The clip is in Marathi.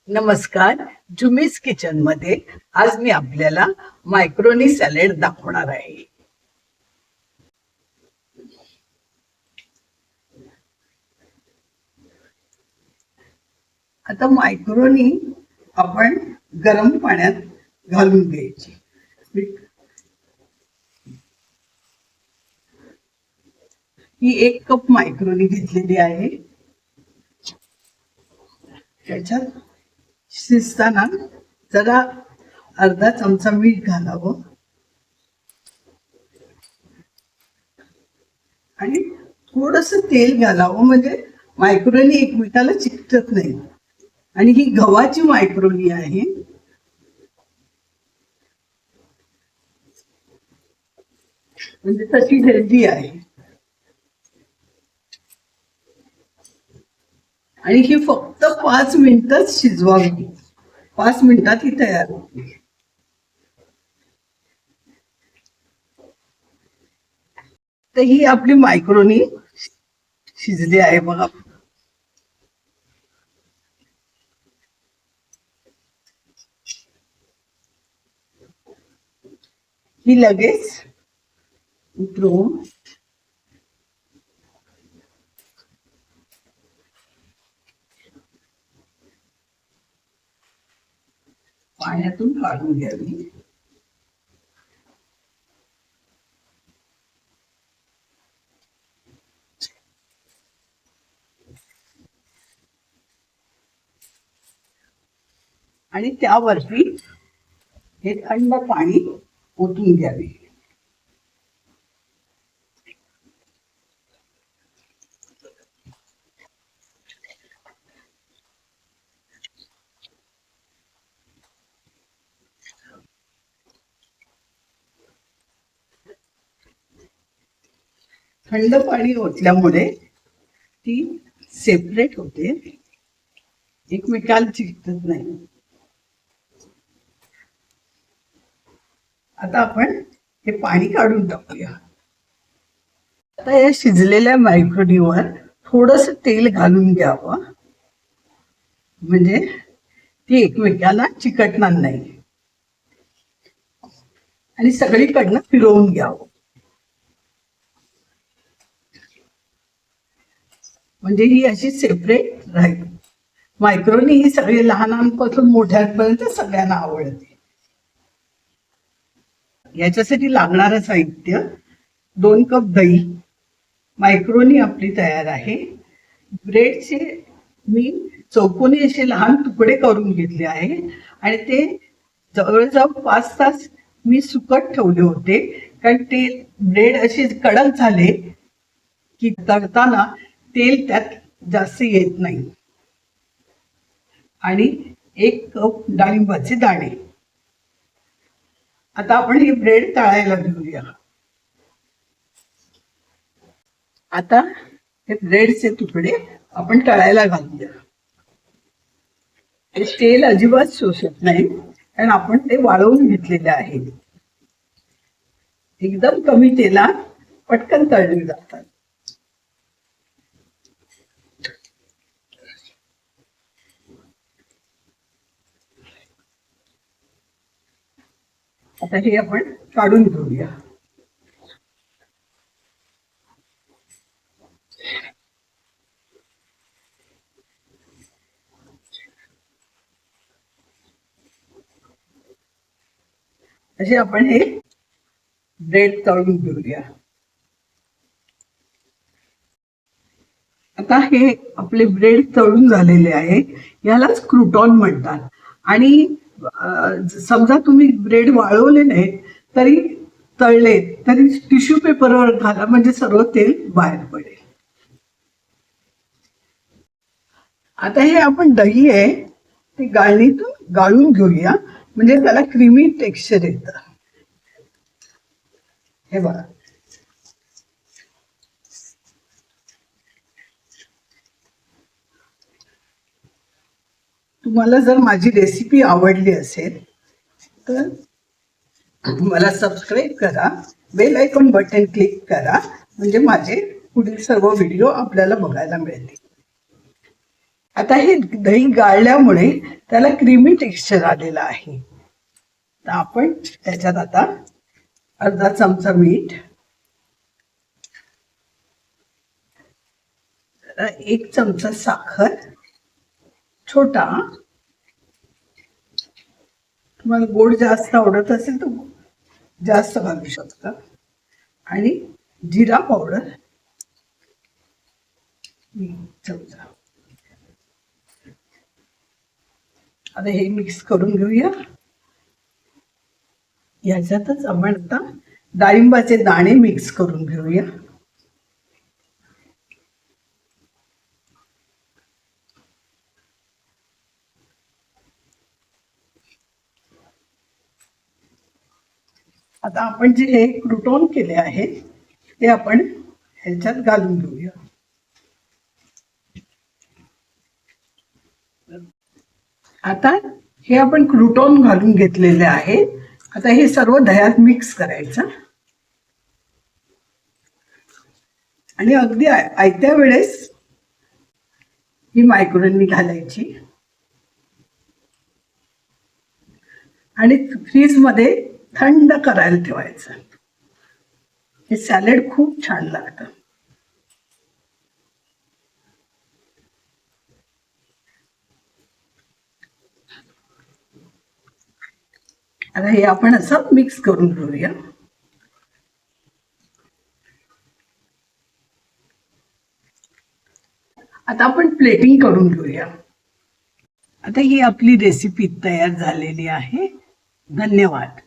नमस्कार. जुमीज किचन मध्ये आज मी आपल्याला मायक्रोनी सॅलेड दाखवणार आहे. आता मायक्रोनी आपण गरम पाण्यात घालून घ्यायची. ही 1 कप मायक्रोनी घेतलेली आहे. त्याच्यात शिजताना जरा अर्धा चमचा मीठ घालावं आणि थोडस तेल घालावं, म्हणजे मायक्रोनी एकमेकाला चिकटत नाही. आणि ही गव्हाची मायक्रोनी आहे. म्हणजे तशी हेल्दी आहे. आणि ही फक्त 5 मिनिटच शिजवावी. 5 मिनिटात ही तयार होते. तर ही आपली मायक्रोनी शिजली आहे बघा. ही लगेच उतरवून पाण्यातून काढून घ्यावी. आणि त्यावरती हे थंड पाणी ओतून घ्यावे. थंड पाणी ओतल्यामुळे ती सेपरेट होते, एकमेकाला चिकटत नाही. आता आपण हे पाणी काढून टाकूया. आता या शिजलेल्या मायक्रोनीवर थोडस तेल घालून घ्यावं, म्हणजे ती एकमेकाला चिकटणार नाही. आणि सगळीकडनं फिरवून घ्यावं, म्हणजे ही अशी सेपरेट राहील. मायक्रोनी ही सगळी लहानांपासून मोठ्यांपर्यंत सगळ्यांना आवडते. याच्यासाठी लागणारं साहित्य: 2 कप दही. मायक्रोनी आपली तयार आहे. ब्रेडचे मी चौकोनी असे लहान तुकडे करून घेतले आहे आणि ते जवळजवळ 5 तास मी सुकत ठेवले होते, कारण ते ब्रेड असे कडक झाले की तळताना तेल त्यात जास्त येत नाही. आणि 1 कप डाळिंबाचे दाणे. आता आपण हे ब्रेड तळायला घेऊया. आता हे ब्रेडचे तुकडे आपण तळायला घालूया. हे तेल अजिबात शोषत नाही, कारण आपण ते वाळवून घेतलेले आहे. एकदम कमी तेलात पटकन तळले जातात. आता हे आपण काढून घेऊया. असे आपण हे ब्रेड तळून घेऊया. आता हे आपले ब्रेड तळून झालेले आहे. यालाच क्रूटॉन म्हणतात. आणि समजा तुम्ही ब्रेड वाळवले नाहीत तरी तळले तरी टिश्यू पेपरवर घाला, म्हणजे सर्व तेल बाहेर पडेल. आता हे आपण दही आहे ते गाळणीतून गाळून घेऊया, म्हणजे त्याला क्रीमी टेक्स्चर येतं. हे बघा. तुम्हाला जर माझी रेसिपी आवडली असेल तर मला सबस्क्राईब करा, बेल आयकॉन बटन क्लिक करा, म्हणजे माझे पुढील सर्व व्हिडिओ आपल्याला बघायला मिळतील. आता हे दही गाळल्यामुळे त्याला क्रीमी टेक्स्चर आलेलं आहे. तर आपण त्याच्यात आता अर्धा चमचा मीठ, 1 चमचा साखर, छोटा, तुम्हाला गोड जास्त आवडत असेल तर जास्त घालू शकता, आणि जिरा पावडर 1 चमचा. आता हे मिक्स करून घेऊया. याच्यातच आपण आता डाळिंबाचे दाणे मिक्स करून घेऊया. आता आपण जे हे क्रुटॉन केले आहे ते आपण ह्याच्यात घालून घेऊया. आता हे आपण क्रुटॉन घालून घेतलेले आहे. आता हे सर्व दह्यात मिक्स करायचं आणि अगदी आयत्या वेळेस ही मायक्रोनी घालायची आणि फ्रीज मध्ये थंड करायला ठेवायचं. हे सॅलड खूप छान लागतं. आता हे आपण असं मिक्स करून घेऊया. आता आपण प्लेटिंग करून घेऊया. आता ही आपली रेसिपी तयार झालेली आहे. धन्यवाद.